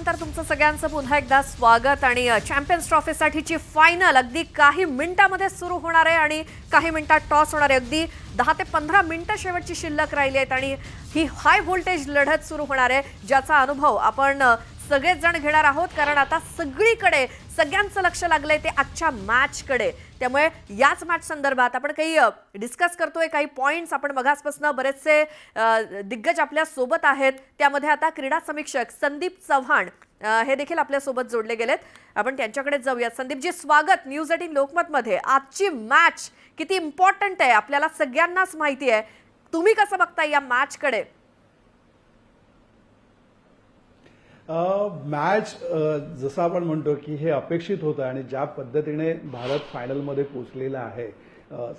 विश्रांतीनंतर तुमचं सगळ्यांचं पुन्हा एकदा स्वागत आणि चॅम्पियन्स ट्रॉफीसाठीची फायनल अगदी काही मिनिटांमध्ये सुरू होणार आहे आणि काही मिनिटात टॉस होणार आहे। अगदी 10 ते 15 मिनिटं शेवटची शिल्लक राहिली आहेत आणि ही हाय व्होल्टेज लढत सुरू होणार आहे, ज्याचा अनुभव आपण सगळेच जण घेणार आहोत। कारण आता सगळीकडे सगळ्यांचं लक्ष लागलंय ते आजच्या मॅचकडे। त्यामुळे याच मॅच संदर्भात आपण काही डिस्कस करतोय, काही पॉइंट्स आपण मगासपासून बरेचसे दिग्गज आपल्या सोबत आहेत। त्यामध्ये आता क्रीडा समीक्षक संदीप चव्हाण हे देखील आपल्या सोबत जोडले गेलेत। आपण त्यांच्याकडे जाऊया। संदीपजी, स्वागत न्यूज 18 लोकमत मध्ये। आजची मॅच किती इम्पॉर्टंट आहे आपल्याला सगळ्यांनाच माहिती आहे, तुम्ही कसं बघताय या मॅचकडे? मॅच जसं आपण म्हणतो की हे अपेक्षित होतं आणि ज्या पद्धतीने भारत फायनलमध्ये पोहोचलेला आहे,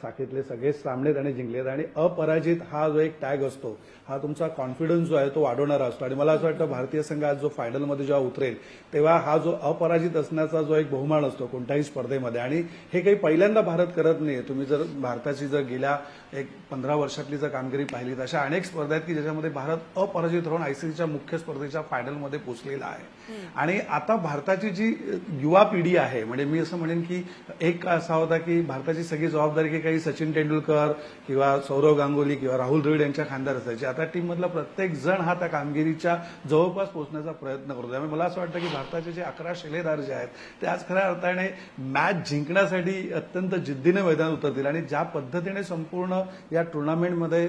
साखळीतले सगळेच सामने त्याने जिंकलेत आणि अपराजित हा जो एक टॅग असतो हा तुमचा कॉन्फिडन्स जो आहे तो वाढवणारा असतो। आणि मला असं वाटतं भारतीय संघ आज जो फायनलमध्ये जेव्हा उतरेल तेव्हा हा जो अपराजित असण्याचा जो एक बहुमान असतो कोणत्याही स्पर्धेमध्ये, आणि हे काही पहिल्यांदा भारत करत नाही। तुम्ही जर भारताची जर गेल्या एक 15 वर्षातली जर कामगिरी पाहिली तर अशा अनेक स्पर्धा आहेत की ज्याच्यामध्ये भारत अपराजित राहून आयसीसीच्या मुख्य स्पर्धेच्या फायनलमध्ये पोहोचलेला आहे। आणि आता भारताची जी युवा पिढी आहे, म्हणजे मी असं म्हणेन की एक असा होता की भारताची सगळी जबाबदारी की काही सचिन तेंडुलकर किंवा सौरव गांगुली किंवा राहुल द्रविड यांच्या खांद्यावर असायची। आता टीम मधला प्रत्येक जण हा त्या कामगिरीच्या जवळपास पोहोचण्याचा प्रयत्न करतो। त्यामुळे मला असं वाटतं की भारताचे जे 11 शिलेदार जे आहेत ते आज खऱ्या अर्थाने मॅच जिंकण्यासाठी अत्यंत जिद्दीने मैदानात उतरतील। आणि ज्या पद्धतीने संपूर्ण या टुर्नामेंटमध्ये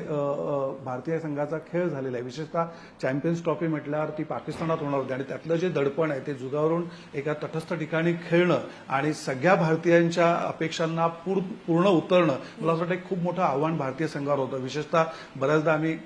भारतीय संघाचा खेळ झालेला आहे, विशेषतः चॅम्पियन्स ट्रॉफी म्हटल्यावर ती पाकिस्तानात होणार होती आणि त्यातलं जे दडपण आहे ते जुगावरून एका तटस्थ ठिकाणी खेळणं आणि सगळ्या भारतीयांच्या अपेक्षांना पूर्ण उतरणं, मला असं वाटतं खूप मोठं आव्हान भारतीय संघावर होतं। विशेषतः बऱ्याचदा आम्ही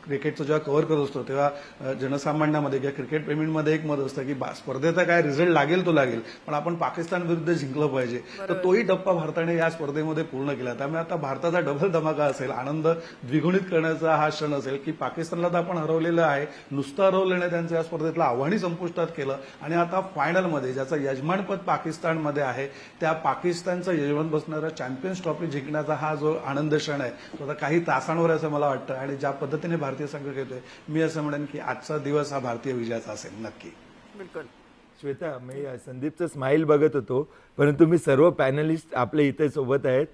क्रिकेटचं जेव्हा कव्हर करत असतो तेव्हा जनसामान्यामध्ये किंवा क्रिकेट प्रेमींमध्ये एक मत असतं की द्स्पर्धेचा काय रिझल्ट लागेल तो लागेल, पण आपण पाकिस्तान विरुद्ध जिंकलं पाहिजे। तर तोही टप्पा भारताने या स्पर्धेमध्ये पूर्ण केला। त्यामुळे आता भारताचा डबल धमाका असेल, आनंद द्विगुणित करण्याचा हा क्षण असेल की पाकिस्तानला तर आपण हरवलेलं आहे, नुसतं हरवलं नाही, त्यांचं या स्पर्धेतलं आव्हानही संपुष्टात केलं आणि आता फायनलमध्ये ज्याचं यजमानपद पाकिस्तानमध्ये आहे त्या पाकिस्तानचं यजमान बसणारा चॅम्पियन्स ट्रॉफी जिंकण्याचा हा जो आनंद क्षण आहे तो आता काही तासांवर असं मला वाटतं। आणि ज्या पद्धतीने भारतीय संघ खेळतोय, मी असं म्हणेन की आजचा दिवस हा भारतीय विजयाचा असेल नक्की। बिलकुल श्वेता, मी संदीपचं स्माईल बघत होतो, परंतु मी सर्व पॅनलिस्ट आपले इथे सोबत आहेत।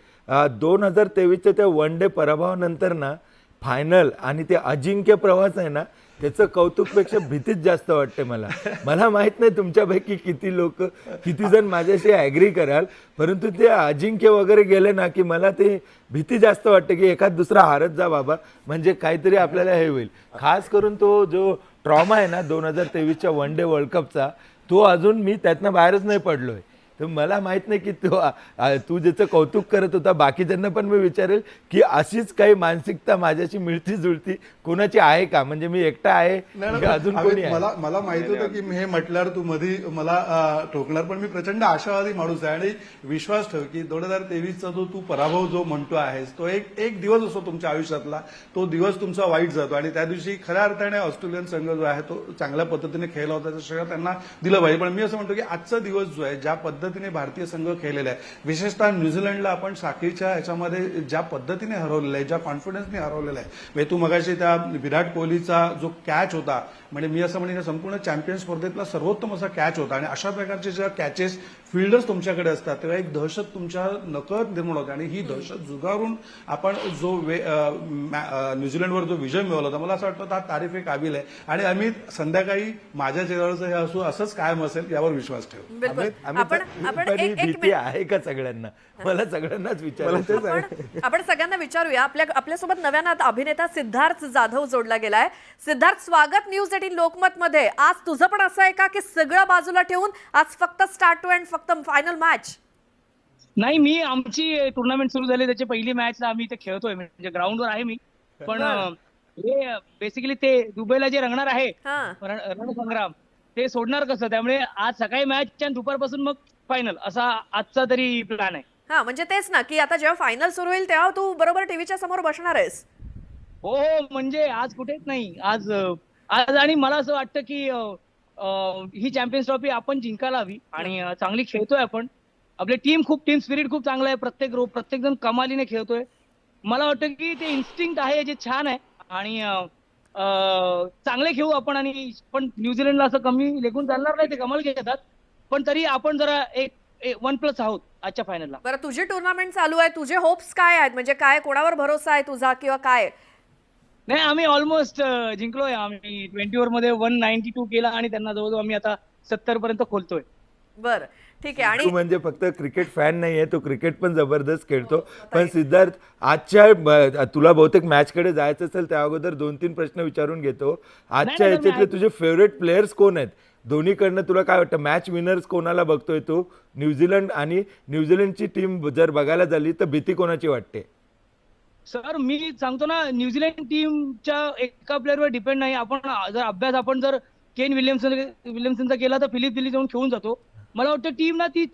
2023च्या त्या वन डे पराभवानंतर ना फायनल आणि ते अजिंक्य प्रवास आहे ना, त्याचं कौतुकपेक्षा भीतीच जास्त वाटते मला। मला माहित नाही तुमच्यापैकी किती जण माझ्याशी ॲग्री कराल, परंतु ते अजिंक्य वगैरे गेले ना की मला ते भीती जास्त वाटते की एखाद दुसरा हारत जा बाबा, म्हणजे काहीतरी आपल्याला हे होईल। खास करून तो जो ट्रॉमा आहे ना 2023च्या वन डे वर्ल्ड कपचा, तो अजून मी त्यातनं बाहेरच नाही पडलोय। तर मला माहित नाही की तू ज्याचं कौतुक करत होता, बाकीच्यांना पण मी विचारेल की अशीच काही मानसिकता माझ्याशी मिळती जुळती कोणाची आहे का, म्हणजे मी एकटा आहे अजून कोणी आहे? मला माहित होतं की मी हे म्हटल्यावर तू मधी मला ठोकणार, पण मी प्रचंड आशावादी माणूस आहे आणि विश्वास ठेव की 2023चा जो तू पराभव जो म्हणतो आहेस तो एक दिवस असतो तुमच्या आयुष्यातला, तो दिवस तुमचा वाईट जातो आणि त्या दिवशी खऱ्या अर्थाने ऑस्ट्रेलियन संघ जो आहे तो चांगल्या पद्धतीने खेळला होता, त्याचं श्रेय त्यांना दिलं पाहिजे। पण मी असं म्हणतो की आजचा दिवस जो आहे, ज्या पद्धतीने भारतीय संघ खेळलेला आहे, विशेषतः न्यूझीलंडला आपण साखळीच्या याच्यामध्ये ज्या पद्धतीने हरवलेलं आहे, ज्या कॉन्फिडन्सने हरवलेलं आहे, म्हणजे तू मगाशी त्या विराट कोहलीचा जो कॅच होता, म्हणजे मी असं म्हणेन संपूर्ण चॅम्पियन स्पर्धेतला सर्वोत्तम असा कॅच होता। आणि अशा प्रकारचे जेव्हा कॅचेस फिल्डर्स तुमच्याकडे असतात तेव्हा एक दहशत तुमच्या नकळत निर्माण होते आणि ही दहशत जुगारून आपण जो न्यूझीलंडवर जो विजय मिळवला होता, मला असं वाटतं हा तारीफे काबिल आहे। आणि अमित, संध्याकाळी माझ्या चेहऱ्यावरचं हे असू असंच कायम असेल यावर विश्वास ठेव। भीती आहे का सगळ्यांना? मला सगळ्यांनाच विचारायचं। आपण सगळ्यांना विचारूया। आपल्यासोबत नव्यानं अभिनेता सिद्धार्थ जाधव जोडला गेलाय। सिद्धार्थ, स्वागत न्यूज 18 लोकमत मध्ये। आज तुझं पण असं आहे का की सगळं बाजूला ठेवून आज फक्त स्टार्ट टू एंड फक्त फायनल मॅच? नाही, मी आमची टुर्नामेंट सुरू झाली त्याची पहिली मॅचला आम्ही इथे खेळतोय, म्हणजे ग्राउंडवर आहे मी, पण हे बेसिकली ते दुबईला जे रंगणार आहे रणसंग्राम ते सोडणार कसं, त्यामुळे आज सकाळी मॅच आणि दुपारपासून मग फायनल असा आजचा तरी प्लॅन आहे। हा, म्हणजे तेच ना की आता जेव्हा फायनल सुरू होईल तेव्हा तू बरोबर टीव्हीच्या समोर बसणार आहेस? हो, म्हणजे आज कुठेच नाही, आज आणि मला असं वाटतं की ही चॅम्पियन्स ट्रॉफी आपण जिंकायला हवी आणि चांगली खेळतोय आपण, आपली टीम स्पिरिट खूप चांगलं आहे, प्रत्येक जण कमालीने खेळतोय। मला वाटतं की ते इन्स्टिंक्ट आहे जे छान आहे आणि चांगले खेळू आपण, आणि पण न्यूझीलंडला असं कमी लेखून चालणार नाही, ते कमाल घेतात. पण तरी आपण जरा एक 1+ आहोत आजच्या फायनलला. बरं, तुझी टुर्नामेंट चालू आहे, तुझे होप्स काय आहेत? म्हणजे काय, कोणावर भरोसा आहे तुझा किंवा काय? नाही, आम्ही ऑलमोस्ट जिंकलोय. आम्ही 20 ओव्हर मध्ये 192 केला आणि त्यांना जवळजवळ आम्ही आता 70 पर्यंत खोलतोय. बरं, ठीक आहे. तू आणि म्हणजे फक्त क्रिकेट फॅन नाहीये, तो क्रिकेट पण जबरदस्त खेळतो. पण सिद्धार्थ, आजच्या तुला बहुतेक मॅच कडे जायचं असेल त्या अगोदर 2-3 प्रश्न विचारून घेतो. आजच्या नाही, याच्यातले तुझे फेवरेट प्लेयर्स कोण आहेत? दोन्हीकडनं तुला काय वाटतं, मॅच विनर्स कोणाला बघतोय तू? न्यूझीलंड आणि न्यूझीलंडची टीम जर बघायला झाली तर भीती कोणाची वाटते? सर, मी सांगतो ना, न्यूझीलंड टीमच्या एका प्लेअरवर डिपेंड नाही. आपण जर केन विल्यमसनचा केला तर फिलिप दिल्ली जाऊन खेळून जातो. मला वाटतं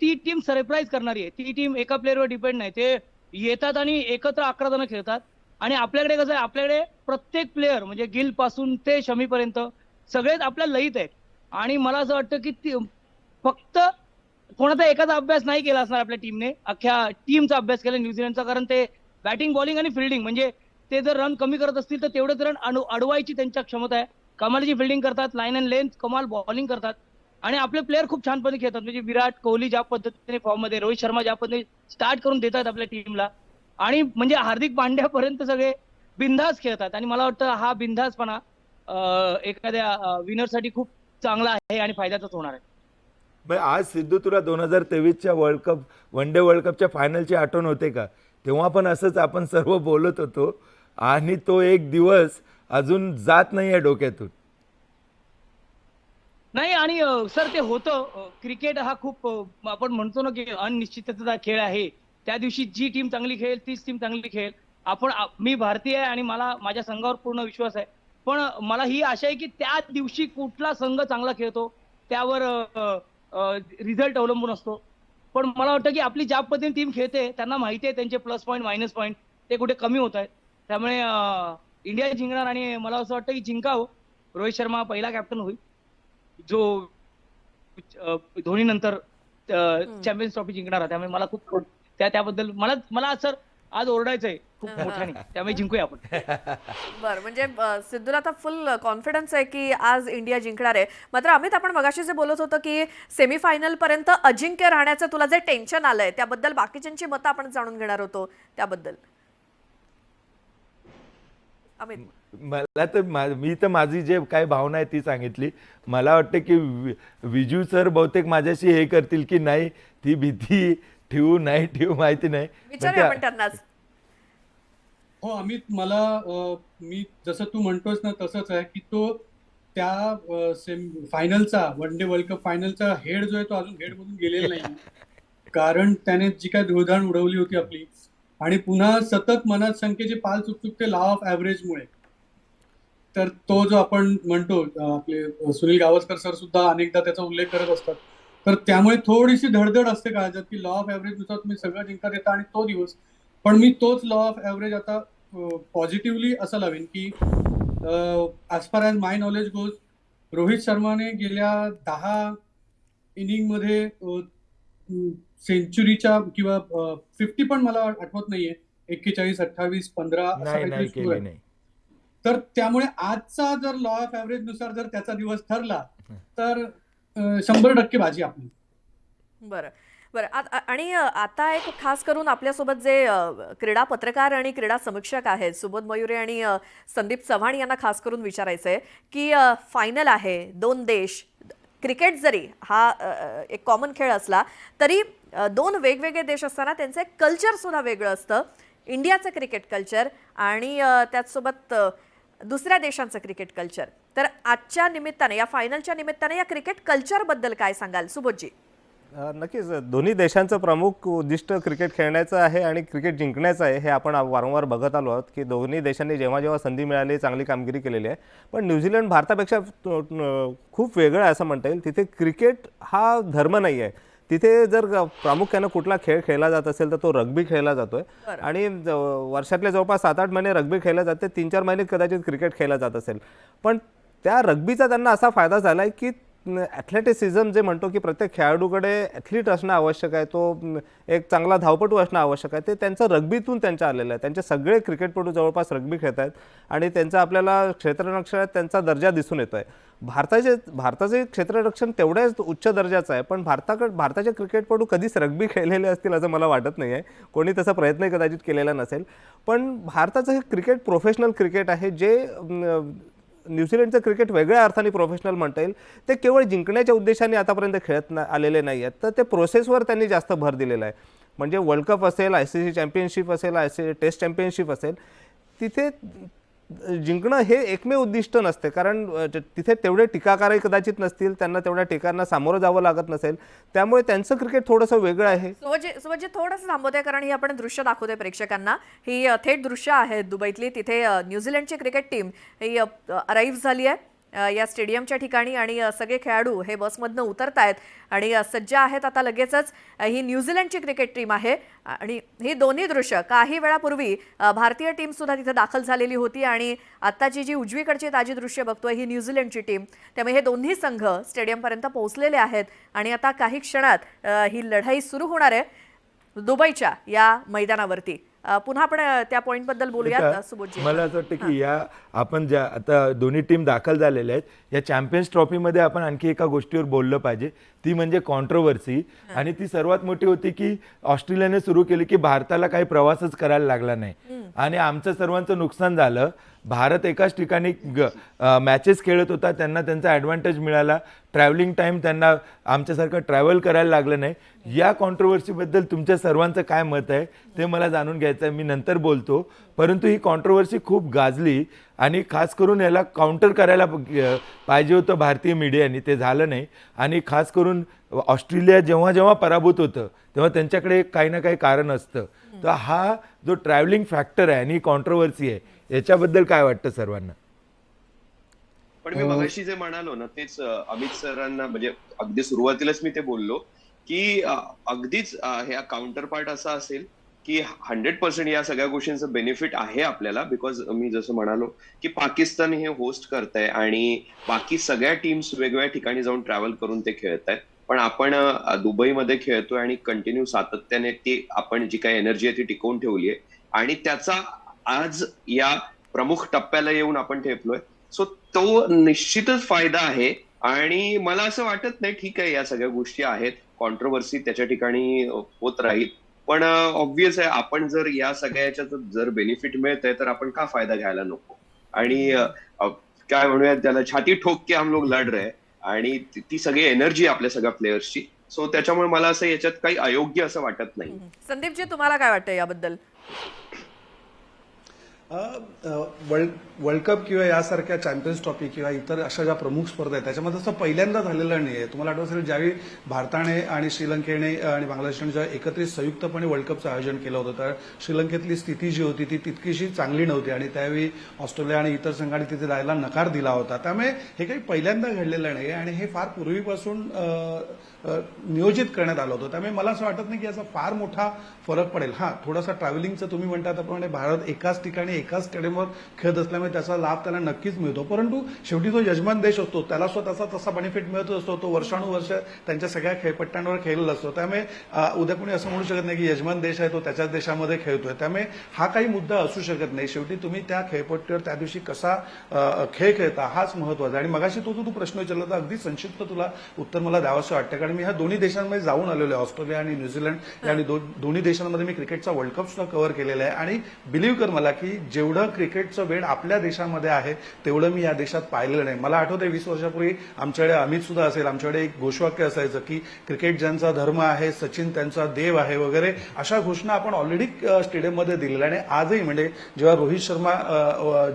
ती टीम सरप्राईज करणारी आहे. ती टीम एका प्लेअरवर डिपेंड नाही. ते येतात आणि एकत्र 11 जण खेळतात. आणि आपल्याकडे कसं आहे, आपल्याकडे प्रत्येक प्लेअर म्हणजे गिल पासून ते शमीपर्यंत सगळेच आपल्या लयीत आहेत. आणि मला असं वाटतं की फक्त कोणाचा एकाचा अभ्यास नाही केला असणार आपल्या टीमने, अख्ख्या टीमचा अभ्यास केला न्यूझीलंडचा. कारण ते बॅटिंग, बॉलिंग आणि फिल्डिंग, म्हणजे ते जर रन कमी करत असतील तर तेवढेच रन अडवायची त्यांच्या क्षमता आहे. कमालीची फिल्डिंग करतात, लाईन अँड लेंथ, कमाल बॉलिंग करतात. आणि आपले प्लेअर खूप छानपणे खेळतात. म्हणजे विराट कोहली ज्या पद्धतीने फॉर्म मध्ये, रोहित शर्मा ज्या पद्धतीने स्टार्ट करून देतात आपल्या टीमला, आणि म्हणजे हार्दिक पांड्यापर्यंत सगळे बिनधास्त खेळतात. आणि मला वाटतं हा बिनधास्तपणा एखाद्या विनरसाठी खूप चांगला आहे आणि फायद्याचाच होणार आहे. मग आज सिद्धू, तुला 2023च्या world cup, one day world कपच्या फायनलची आठवण होते का? तेव्हा पण असंच आपण सर्व बोलत होतो आणि तो एक दिवस अजून जात नाहीये डोक्यातून. नाही, आणि सर ते होतं. क्रिकेट हा खूप आपण म्हणतो ना की अनिश्चिततेचा खेळ आहे. त्या दिवशी जी टीम चांगली खेळेल तीच टीम चांगली खेळेल. मी भारतीय आहे आणि मला माझ्या संघावर पूर्ण विश्वास आहे. पण मला ही आशा आहे की त्या दिवशी कुठला संघ चांगला खेळतो त्यावर रिझल्ट अवलंबून असतो. पण मला वाटतं की आपली ज्या पद्धतीने टीम खेळते त्यांना माहिती आहे त्यांचे प्लस पॉईंट, मायनस पॉईंट ते कुठे कमी होत आहेत. त्यामुळे इंडिया जिंकणार आणि मला असं वाटतं की जिंकावं. रोहित शर्मा पहिला कॅप्टन होईल जो धोनी नंतर चॅम्पियन्स ट्रॉफी जिंकणार आहे. त्यामुळे मला खूप त्याबद्दल मला सर आज ओरडायचंय खूप मोठ्याने. त्यामुळे जिंकूया आपण. बरं, म्हणजे सिद्धूला आता फुल कॉन्फिडन्स आहे की आज इंडिया जिंकणार आहे. मात्र अमित, आपण मगाशी जे बोलत होतो की सेमीफायनल पर्यंत अजिंक्य राहण्याचं तुला जे टेन्शन आलंय त्याबद्दल बाकीच्यांची मतं आपण जाणून घेणार होतो, त्याबद्दल अमित. मला तर मी तर माझी जे काय भावना आहे ती सांगितली. मला वाटतं की विजू सर बहुतेक माझ्याशी हे करतील की नाही, ती भीती ठेवू नाही ठेवू माहिती नाही. विचारूया आपण त्यांनाच. हो अमित, मी जसं तू म्हणतोस ना तसंच आहे की तो त्या फायनलचा, वन डे वर्ल्ड कप फायनलचा हेड जो आहे तो अजून हेड मधून गेलेला नाही. कारण त्याने जी काय धुळधाण उडवली होती आपली, आणि पुन्हा सतत मनात संख्येचे पाल चुकचुकते लॉ ऑफ ॲव्हरेजमुळे. तर तो जो आपण म्हणतो, आपले सुनील गावस्कर सर सुद्धा अनेकदा त्याचा उल्लेख करत असतात. तर त्यामुळे थोडीशी धडधड असते काळजात की लॉ ऑफ ॲव्हरेज नुसार तुम्ही सगळं जिंकत येता आणि तो दिवस. पण मी तोच लॉ ऑफ ॲव्हरेज आता पॉझिटिव्हली असं लावेन की ॲज फार ॲज माय नॉलेज गोज, रोहित शर्माने गेल्या 10 इनिंगमध्ये सेंचुरीच्या किंवा 50 पण मला आठवत नाहीये, 41, 28, 15 असा काहीतरी स्कोर आहे. तर त्यामुळे आजचा जर लॉ ऑफ ॲव्हरेज नुसार जर त्याचा दिवस ठरला तर 100% बाजी आपली. बरं बरं. आणि आता एक खास करून आपल्यासोबत जे क्रीडा पत्रकार आणि क्रीडा समीक्षक आहेत, सुबोध मयुरे आणि संदीप चव्हाण, यांना खास करून विचारायचं आहे की फायनल आहे, 2 देश, क्रिकेट जरी हा एक कॉमन खेळ असला तरी 2 वेगवेगळे देश असताना त्यांचं एक कल्चर सुद्धा वेगळं असतं. इंडियाचं क्रिकेट कल्चर आणि त्याचसोबत दुसऱ्या देशांचं क्रिकेट कल्चर. तर आजच्या निमित्ताने, या फायनलच्या निमित्ताने या क्रिकेट कल्चरबद्दल काय सांगाल सुबोधजी? नक्कीच दोन्ही देशांचं प्रमुख उद्दिष्ट क्रिकेट खेळण्याचं आहे आणि क्रिकेट जिंकण्याचं आहे. हे आपण वारंवार बघत आलो आहोत की दोन्ही देशांनी जेव्हा जेव्हा संधी मिळाली चांगली कामगिरी केलेली आहे. पण न्यूझीलंड भारतापेक्षा खूप वेगळं आहे असं म्हणता येईल. तिथे क्रिकेट हा धर्म नाही आहे. तिथे जर प्रामुख्यानं कुठला खेळ खेळला जात असेल तर तो रग्बी खेळला जातोय. आणि वर्षातले जवळपास 7-8 महिने रग्बी खेळला जाते, 3-4 महिने कदाचित क्रिकेट खेळला जात असेल. पण त्या रग्बीचा त्यांना असा फायदा झाला आहे की ॲथलेटिसिझम जे म्हणतो की प्रत्येक खेळाडूकडे ॲथलीट असणं आवश्यक आहे, तो एक चांगला धावपटू असणं आवश्यक आहे, ते त्यांचं रग्बीतून त्यांच्या आलेलं आहे. त्यांचे सगळे क्रिकेटपटू जवळपास रग्बी खेळत आहेत आणि त्यांचा आपल्याला क्षेत्ररक्षणात त्यांचा दर्जा दिसून येतो आहे. भारताचे क्षेत्ररक्षण तेवढ्याच उच्च दर्जाचं आहे, पण भारताचे क्रिकेटपटू कधीच रग्बी खेळलेले असतील असं मला वाटत नाही आहे. कोणी तसा प्रयत्नही कदाचित केलेला नसेल. पण भारताचं हे क्रिकेट प्रोफेशनल क्रिकेट आहे, जे न्यूझीलंडचं क्रिकेट वेगळ्या अर्थाने प्रोफेशनल म्हणता येईल. ते केवळ जिंकण्याच्या उद्देशाने आतापर्यंत खेळत आलेले नाही आहेत, तर ते प्रोसेसवर त्यांनी जास्त भर दिलेला आहे. म्हणजे वर्ल्ड कप असेल, ICC चॅम्पियनशिप असेल, टेस्ट चॅम्पियनशिप असेल, तिथे जिंकणं हे एकमेव उद्दिष्ट नसते, कारण तिथे तेवढे टीकाकारही कदाचित नसतील, त्यांना तेवढ्या टीकांना सामोरं जावं लागत नसेल. त्यामुळे त्यांचं क्रिकेट थोडंसं वेगळं आहे. सुवज्य थोडंसं थांबवते, कारण ही आपण दृश्य दाखवतोय प्रेक्षकांना. ही थेट दृश्य आहेत दुबईतली. तिथे न्यूझीलंडची क्रिकेट टीम ही अराईव्ह झाली आहे या स्टेडियमच्या ठिकाणी आणि सगळे खेळाडू हे बसमधनं उतरतायत आणि सज्ज आहेत. आता लगेचच ही न्यूझीलंडची क्रिकेट टीम आहे आणि ही दोन्ही दृश्य काही वेळापूर्वी भारतीय टीम सुद्धा तिथे दाखल झालेली होती आणि आत्ताची जी उजवीकडची ताजी दृश्य बघतोय ही न्यूझीलंडची टीम. त्यामुळे हे दोन्ही संघ स्टेडियमपर्यंत पोहोचलेले आहेत आणि आता काही क्षणात ही लढाई सुरू होणार आहे दुबईच्या या मैदानावरती. पुन्हा आपण त्या पॉइंट बद्दल बोलूयात सुबोधजी. मला असं वाटतं की या आपण ज्या आता दोन्ही टीम दाखल झालेल्या आहेत या चॅम्पियन्स ट्रॉफीमध्ये आपण आणखी एका गोष्टीवर बोललं पाहिजे, ती म्हणजे कॉन्ट्रोवर्सी. आणि ती सर्वात मोठी होती की ऑस्ट्रेलियाने सुरू केली की भारताला काही प्रवासच करायला लागला नाही आणि आमचं सर्वांचं नुकसान झालं. भारत एकाच ठिकाणी मॅचेस खेळत होता, त्यांना त्यांचा ॲडव्हान्टेज मिळाला. ट्रॅव्हलिंग टाईम त्यांना आमच्यासारखं ट्रॅव्हल करायला लागलं नाही. या कॉन्ट्रोवर्सीबद्दल तुमच्या सर्वांचं काय मत आहे ते मला जाणून घ्यायचं आहे. मी नंतर बोलतो. परंतु ही कॉन्ट्रोवर्सी खूप गाजली आणि खास करून याला काउंटर करायला पाहिजे होतं भारतीय मीडियाने, ते झालं नाही. आणि खास करून ऑस्ट्रेलिया जेव्हा जेव्हा पराभूत होतं तेव्हा त्यांच्याकडे काही ना काही कारण असतं. तर हा जो ट्रॅव्हलिंग फॅक्टर आहे आणि कॉन्ट्रोवर्सी आहे याच्याबद्दल काय वाटतं सर्वांना? पण मी मगाशी जे म्हणालो ना तेच अमित सरांना, म्हणजे अगदी सुरुवातीलाच मी ते बोललो की अगदीच ह्या काउंटर पार्ट असा असेल की 100% या सगळ्या गोष्टींचं बेनिफिट आहे आपल्याला. बिकॉज मी जसं म्हणालो की पाकिस्तान हे होस्ट करतंय आणि बाकी सगळ्या टीम्स वेगवेगळ्या ठिकाणी जाऊन ट्रॅव्हल करून ते खेळत आहेत. पण आपण दुबईमध्ये खेळतोय आणि कंटिन्यू सातत्याने ती आपण जी काही एनर्जी आहे ती टिकवून ठेवली आहे आणि त्याचा आज या प्रमुख टप्प्याला येऊन आपण ठेपलोय. सो तो निश्चितच फायदा आहे आणि मला असं वाटत नाही, ठीक आहे या सगळ्या गोष्टी आहेत, कॉन्ट्रोवर्सी त्याच्या ठिकाणी होत राहील, पण ऑब्व्हियस आहे आपण जर या सगळ्याच्यात जर बेनिफिट मिळतंय तर आपण का फायदा घ्यायला नको. आणि काय म्हणूयात त्याला, छाती ठोक के हम लोग लढ रहे आणि ती सगळी एनर्जी आपल्या सगळ्या प्लेयर्सची. सो त्याच्यामुळे मला असं याच्यात काही अयोग्य असं वाटत नाही. संदीपजी, तुम्हाला काय वाटतं याबद्दल? वर्ल्ड कप किंवा यासारख्या चॅम्पियन्स ट्रॉफी किंवा इतर अशा ज्या प्रमुख स्पर्धा आहेत त्याच्यामध्ये असं पहिल्यांदा झालेलं नाही आहे. तुम्हाला आठवत असेल ज्यावेळी भारताने आणि श्रीलंकेने आणि बांगलादेशने जेव्हा एकत्रित संयुक्तपणे वर्ल्ड कपचं आयोजन केलं होतं तर श्रीलंकेतली स्थिती जी होती ती तितकीशी चांगली नव्हती आणि त्यावेळी ऑस्ट्रेलिया आणि इतर संघांनी तिथे जायला नकार दिला होता. त्यामुळे हे काही पहिल्यांदा घडलेलं नाही आणि हे फार पूर्वीपासून नियोजित करण्यात आलं होतं. त्यामुळे मला असं वाटत नाही की याचा फार मोठा फरक पडेल. हा थोडासा ट्रॅव्हलिंगचं तुम्ही म्हणता त्याप्रमाणे भारत एकाच ठिकाणी एकाच स्टेडियमवर खेळत असल्यामुळे त्याचा लाभ त्याला नक्कीच मिळतो. परंतु शेवटी जो यजमान देश असतो त्याला स्वतःचा तसा बेनिफिट मिळत असतो. तो वर्षानुवर्ष त्यांच्या सगळ्या खेळपट्ट्यांवर खेळलेला असतो. त्यामुळे उद्या कोणी असं म्हणू शकत नाही की यजमान देश आहे तो त्याच्याच देशामध्ये खेळतोय. त्यामुळे हा काही मुद्दा असू शकत नाही. शेवटी तुम्ही त्या खेळपट्टीवर त्या दिवशी कसा खेळ खेळता हाच महत्वाचा. आणि मगाशी तो प्रश्न विचारला तर अगदी संक्षिप्त तुला उत्तर मला द्यावंसं वाटतं, कारण मी ह्या दोन्ही देशांमध्ये जाऊन आलेलो आहे. ऑस्ट्रेलिया आणि न्यूझीलंड या दोन्ही देशांमध्ये मी क्रिकेटचा वर्ल्ड कप सुद्धा कव्हर केलेला आहे आणि बिलीव्ह कर मला की जेवढं क्रिकेटचं वेळ आपल्या देशामध्ये आहे तेवढं मी या देशात पाहिलेलं नाही. मला आठवतंय 20 वर्षापूर्वी आमच्याकडे अमित सुद्धा असेल, आमच्याकडे एक घोषवाक्य असायचं की क्रिकेट ज्यांचा धर्म आहे, सचिन त्यांचा देव आहे वगैरे अशा घोषणा आपण ऑलरेडी स्टेडियममध्ये दिलेल्या. आणि आजही म्हणजे जेव्हा रोहित शर्मा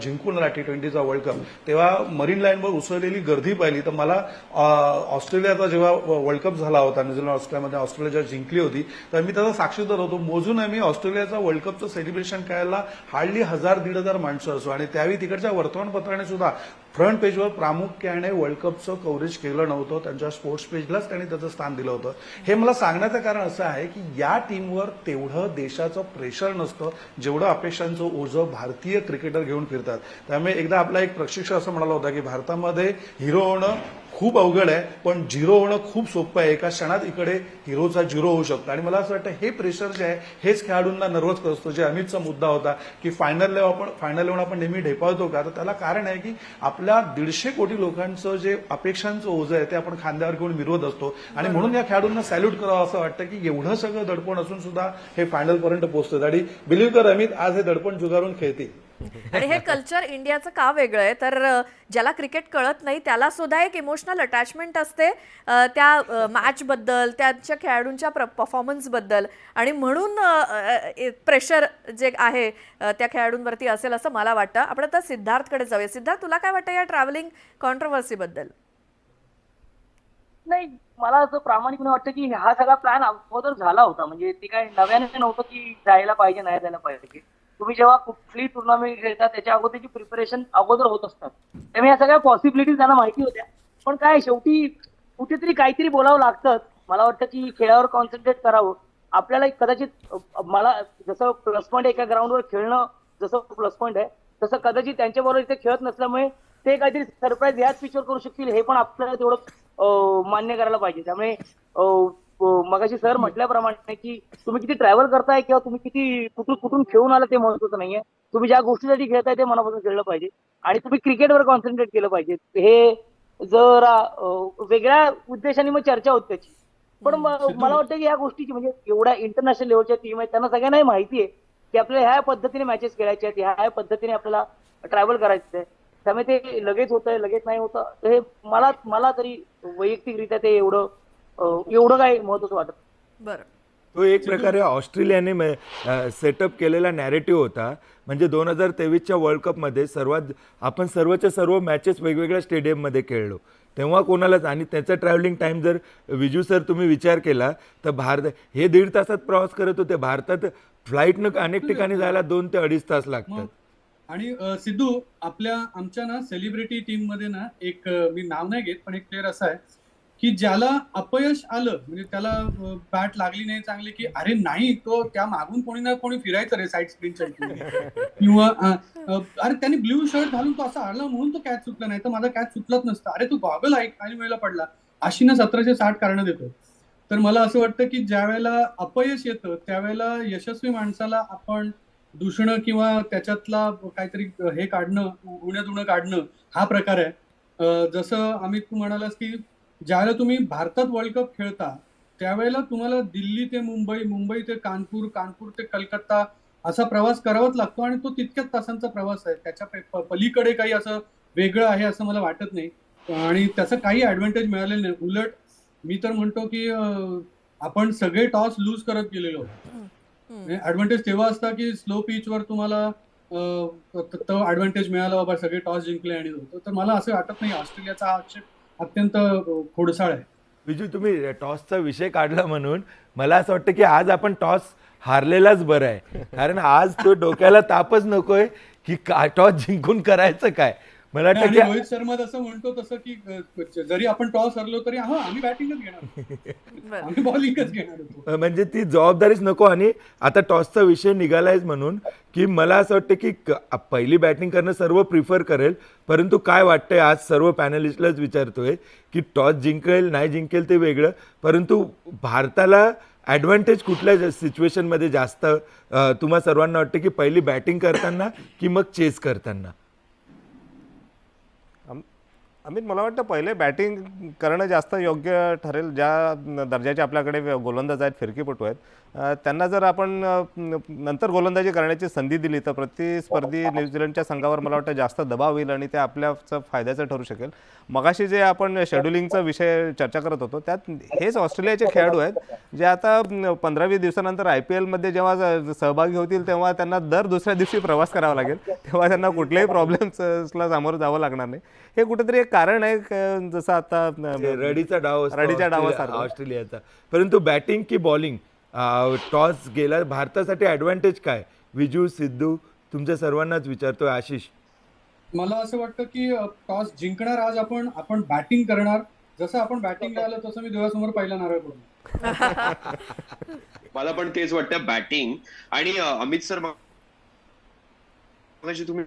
जिंकून आला T20चा वर्ल्ड कप तेव्हा मरीन लाईनवर उसळलेली गर्दी पाहिली तर मला ऑस्ट्रेलियाचा जेव्हा वर्ल्ड कप झाला होता न्यूझीलंड ऑस्ट्रेलियामध्ये, ऑस्ट्रेलिया जेव्हा जिंकली होती तर मी त्याचा साक्षीदार होतो. मोजून आम्ही ऑस्ट्रेलियाचा वर्ल्ड कपचं सेलिब्रेशन करायला हार्डली 1000-1500 माणसं असो आणि त्यावेळी तिकडच्या वर्तमानपत्राने सुद्धा फ्रंट पेजवर प्रामुख्याने वर्ल्ड कपचं कव्हरेज केलं नव्हतं. त्यांच्या स्पोर्ट्स पेजलाच त्यांनी त्याचं स्थान दिलं होतं. हे मला सांगण्याचं कारण असं आहे की या टीमवर तेवढं देशाचं प्रेशर नसतं जेवढं अपेक्षांचं ओझं भारतीय क्रिकेटर घेऊन फिरतात. त्यामुळे एकदा आपला एक प्रशिक्षक असं म्हणाला होता की भारतामध्ये हिरो होणं खूप अवघड आहे, पण झिरो होणं खूप सोपं आहे. एका क्षणात इकडे हिरोचा झिरो होऊ शकतो. आणि मला असं वाटतं हे प्रेशर जे आहे हेच खेळाडूंना नर्वस करतो. जे अमितचा मुद्दा होता की फायनल लेवल आपण नेहमी ढेपाळतो का, तर त्याला कारण आहे की आपल्या 150 कोटी लोकांचं जे अपेक्षांचं ओझं आहे ते आपण खांद्यावर घेऊन मिरवत असतो. आणि म्हणून या खेळाडूंना सॅल्यूट करावं असं वाटतं की एवढं सगळं दडपण असून सुद्धा हे फायनलपर्यंत पोहोचतात. आणि बिलीव्ह कर अमित, आज हे दडपण जुगारून खेळतील. आणि हे कल्चर इंडियाचं का वेगळं आहे तर ज्याला क्रिकेट कळत नाही त्याला सुद्धा एक इमोशनल अटॅचमेंट असते त्या मॅचबद्दल, त्यांच्या खेळाडूंच्या परफॉर्मन्सबद्दल. आणि म्हणून प्रेशर जे आहे त्या खेळाडूंवरती असेल असं मला वाटतं. आपण आता सिद्धार्थकडे जाऊया. सिद्धार्थ, तुला काय वाटतं या ट्रॅव्हलिंग कॉन्ट्रोवर्सीबद्दल? नाही, मला असं प्रामाणिकपणे वाटतं की हा सगळा प्लॅन अगोदर झाला होता. म्हणजे ते काय नव्याने नव्हतं की जायला पाहिजे नाही जायला पाहिजे. तुम्ही जेव्हा कुठली टुर्नामेंट खेळता त्याच्या अगोदरची प्रिपरेशन अगोदर होत असतात. त्यामुळे या सगळ्या पॉसिबिलिटीज त्यांना माहिती होत्या. पण काय शेवटी कुठेतरी काहीतरी बोलावं लागतं. मला वाटतं की खेळावर कॉन्सन्ट्रेट करावं. आपल्याला कदाचित मला जसं प्लस पॉईंट एका ग्राउंडवर खेळणं जसं प्लस पॉईंट आहे तसं कदाचित त्यांच्याबरोबर इथे खेळत नसल्यामुळे ते काहीतरी सरप्राईज याच पिचवर करू शकतील हे पण आपल्याला तेवढं मान्य करायला पाहिजे. त्यामुळे मगाशी सर म्हटल्याप्रमाणे की तुम्ही किती ट्रॅव्हल करताय किंवा तुम्ही किती कुठून खेळून आला ते महत्वाचं नाहीये. तुम्ही ज्या गोष्टीसाठी खेळताय ते मनापासून खेळलं पाहिजे आणि तुम्ही क्रिकेटवर कॉन्सन्ट्रेट केलं पाहिजे. हे जरा वेगळ्या उद्देशाने मग चर्चा होती त्याची. पण मला वाटतं की या गोष्टीची म्हणजे एवढ्या इंटरनॅशनल लेवलच्या टीम आहेत त्यांना सगळ्यांनाही माहिती आहे की आपल्याला ह्या पद्धतीने मॅचेस खेळायचे आहेत, ह्या पद्धतीने आपल्याला ट्रॅव्हल करायचं आहे. त्यामुळे ते लगेच होतंय लगेच नाही होतं हे मला तरी वैयक्तिकरित्या ते एवढं काही महत्वाचं वाटत. बरं, तो एक प्रकारे ऑस्ट्रेलियाने सेटअप केलेला नॅरेटिव्ह होता. म्हणजे 2023च्या वर्ल्ड कपमध्ये आपण सर्वच्या सर्व मॅचेस वेगवेगळ्या स्टेडियममध्ये खेळलो. तेव्हा कोणालाच, आणि त्याचा ट्रॅव्हलिंग टाईम जर विजू सर तुम्ही विचार केला तर हे 1.5 तासात प्रवास करत होते. भारतात फ्लाईटनं अनेक ठिकाणी जायला 2 ते 2.5 तास लागतात. आणि सिद्धू, आमच्या ना सेलिब्रिटी टीम मध्ये ना एक मी नाव नाही घेत पण एक प्लेअर असा आहे की ज्याला अपयश आलं म्हणजे त्याला बॅट लागली नाही चांगली की अरे नाही तो त्या मागून कोणी ना कोणी फिरायचं रे साईड स्क्रीनच्या किंवा अरे त्यांनी ब्ल्यू शर्ट घालून तो असा आला म्हणून तो कॅच सुटला, नाही तर माझा कॅच सुटलाच नसतं. अरे तू गॉगल काही वेळेला पडला. अशी ना 1760 कारणं देतो. तर मला असं वाटतं की ज्या वेळेला अपयश येतं त्यावेळेला यशस्वी माणसाला आपण दूषणं किंवा त्याच्यातला काहीतरी हे काढणं, उणं काढणं हा प्रकार आहे. जसं अमित तू म्हणालास की ज्यावेळेला तुम्ही भारतात वर्ल्ड कप खेळता त्यावेळेला तुम्हाला दिल्ली ते मुंबई, मुंबई ते कानपूर, कानपूर ते कलकत्ता असा प्रवास करावाच लागतो आणि तो तितक्याच तासांचा प्रवास आहे. त्याच्या पलीकडे काही असं वेगळं आहे असं मला वाटत नाही आणि त्याचा काही ऍडव्हान्टेज मिळालेलं नाही. उलट मी तर म्हणतो की आपण सगळे टॉस लूज करत गेलेलो. ऍडव्हान्टेज तेव्हा असता की स्लो पिचवर तुम्हाला तो ऍडव्हान्टेज मिळाला, बाबा सगळे टॉस जिंकले आणि तर मला असं वाटत नाही. ऑस्ट्रेलियाचा हा आक्षेप अत्यंत खोडसाळ आहे. विजू, तुम्ही टॉसचा विषय काढला म्हणून मला असं वाटतं की आज आपण टॉस हारलेलाच बरं आहे. कारण आज तो डोक्याला तापच नकोय की टॉस जिंकून करायचं काय. मला वाटतं की रोहित शर्मा जसं म्हणतो तसं की जरी आपण टॉस हरलो तरी आम्ही बॅटिंगच घेणार, आम्ही बॉलिंगच घेणार होतो. म्हणजे ती जबाबदारीच नको. आणि आता टॉसचा विषय निघालायच म्हणून की मला असं वाटतं की पहिली बॅटिंग करणं सर्व प्रिफर करेल. परंतु काय वाटतंय आज सर्व पॅनलिस्टलाच विचारतोय की टॉस जिंकेल नाही जिंकेल ते वेगळं, परंतु भारताला ॲडव्हान्टेज कुठल्या सिच्युएशनमध्ये जास्त तुम्हा सर्वांना वाटतं की पहिली बॅटिंग करताना की मग चेस करताना? अमित, मला वाटतं पहिले बॅटिंग करणं जास्त योग्य ठरेल. ज्या दर्जाचे आपल्याकडे गोलंदाज आहेत, फिरकीपटू आहेत, त्यांना जर आपण नंतर गोलंदाजी करण्याची संधी दिली तर प्रतिस्पर्धी न्यूझीलंडच्या संघावर मला वाटतं जास्त दबाव येईल आणि ते आपल्याचं फायद्याचं ठरू शकेल. मगाशी जे आपण शेड्युलिंगचा विषय चर्चा करत होतो त्यात हेच ऑस्ट्रेलियाचे खेळाडू आहेत जे आता 15-20 दिवसानंतर IPL मध्ये जेव्हा सहभागी होतील तेव्हा त्यांना दर दुसऱ्या दिवशी प्रवास करावा लागेल. तेव्हा त्यांना कुठल्याही प्रॉब्लेम्सला सामोरं जावं लागणार नाही. हे कुठेतरी एक कारण आहे जसं आता रडीचा डाव ऑस्ट्रेलियाचा. परंतु बॅटिंग की बॉलिंग टॉस गेला भारतासाठी ॲडव्हान्टेज काय? विजू, सिद्धू, तुमच्या सर्वांनाच विचारतोय. आशिष, मला असं वाटतं की टॉस जिंकणार आज आपण बॅटिंग करणार. जसं आपण बॅटिंगला आलं तसं मी डोळ्यासमोर पहिला नारळ पडलो. मला पण तेच वाटतं, बॅटिंग. आणि अमित सर मगाशी तुम्ही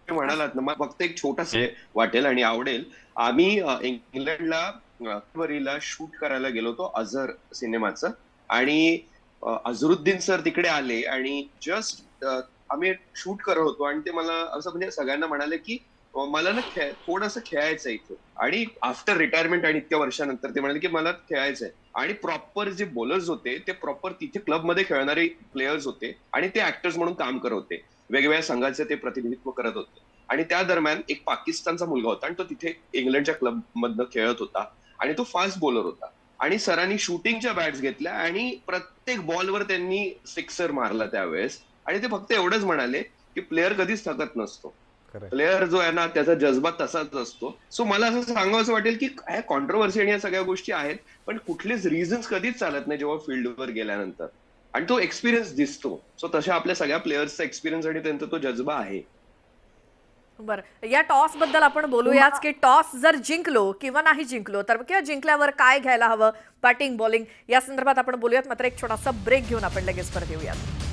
म्हणालात ना, मला फक्त एक छोटासा वाटेल आणि आवडेल. आम्ही इंग्लंडला वरीला शूट करायला गेलो होतो अझर सिनेमाचं, आणि अझरुद्दीन सर तिकडे आले आणि जस्ट आम्ही शूट करत होतो आणि ते मला असं म्हणजे सगळ्यांना म्हणाले की मला ना थोडंसं खेळायचं इथे. आणि आफ्टर रिटायरमेंट आणि इतक्या वर्षानंतर ते म्हणाले की मला खेळायचंय. आणि प्रॉपर जे बॉलर्स होते ते प्रॉपर तिथे क्लबमध्ये खेळणारे प्लेयर्स होते आणि ते ऍक्टर्स म्हणून काम करत होते, वेगवेगळ्या संघाचे ते प्रतिनिधित्व करत होते. आणि त्या दरम्यान एक पाकिस्तानचा मुलगा होता आणि तो तिथे इंग्लंडच्या क्लब मधनं खेळत होता आणि तो फास्ट बॉलर होता. आणि सरांनी शूटिंगच्या बॅट्स घेतल्या आणि प्रत्येक बॉलवर त्यांनी सिक्सर मारला त्यावेळेस. आणि ते फक्त एवढंच म्हणाले की प्लेअर कधीच थकत नसतो, प्लेअर जो आहे ना त्याचा जज्बा तसाच असतो. सो मला असं सांगावं असं वाटेल की काय कॉन्ट्रोवर्सी आणि या सगळ्या गोष्टी आहेत, पण कुठलेच रिझन्स कधीच चालत नाही जेव्हा फील्डवर गेल्यानंतर, आणि तो एक्सपिरियन्स दिसतो. सो तशा आपल्या सगळ्या प्लेयर्सचा एक्सपिरियन्स आणि त्यांचा तो जज्बा आहे. बरं, या टॉस बद्दल आपण बोलूयाच की टॉस जर जिंकलो किंवा नाही जिंकलो तर किंवा जिंकल्यावर काय घ्यायला हवं, बॅटिंग बॉलिंग या संदर्भात आपण बोलूयात. मात्र एक छोटासा ब्रेक घेऊन आपण लगेच परत येऊयात.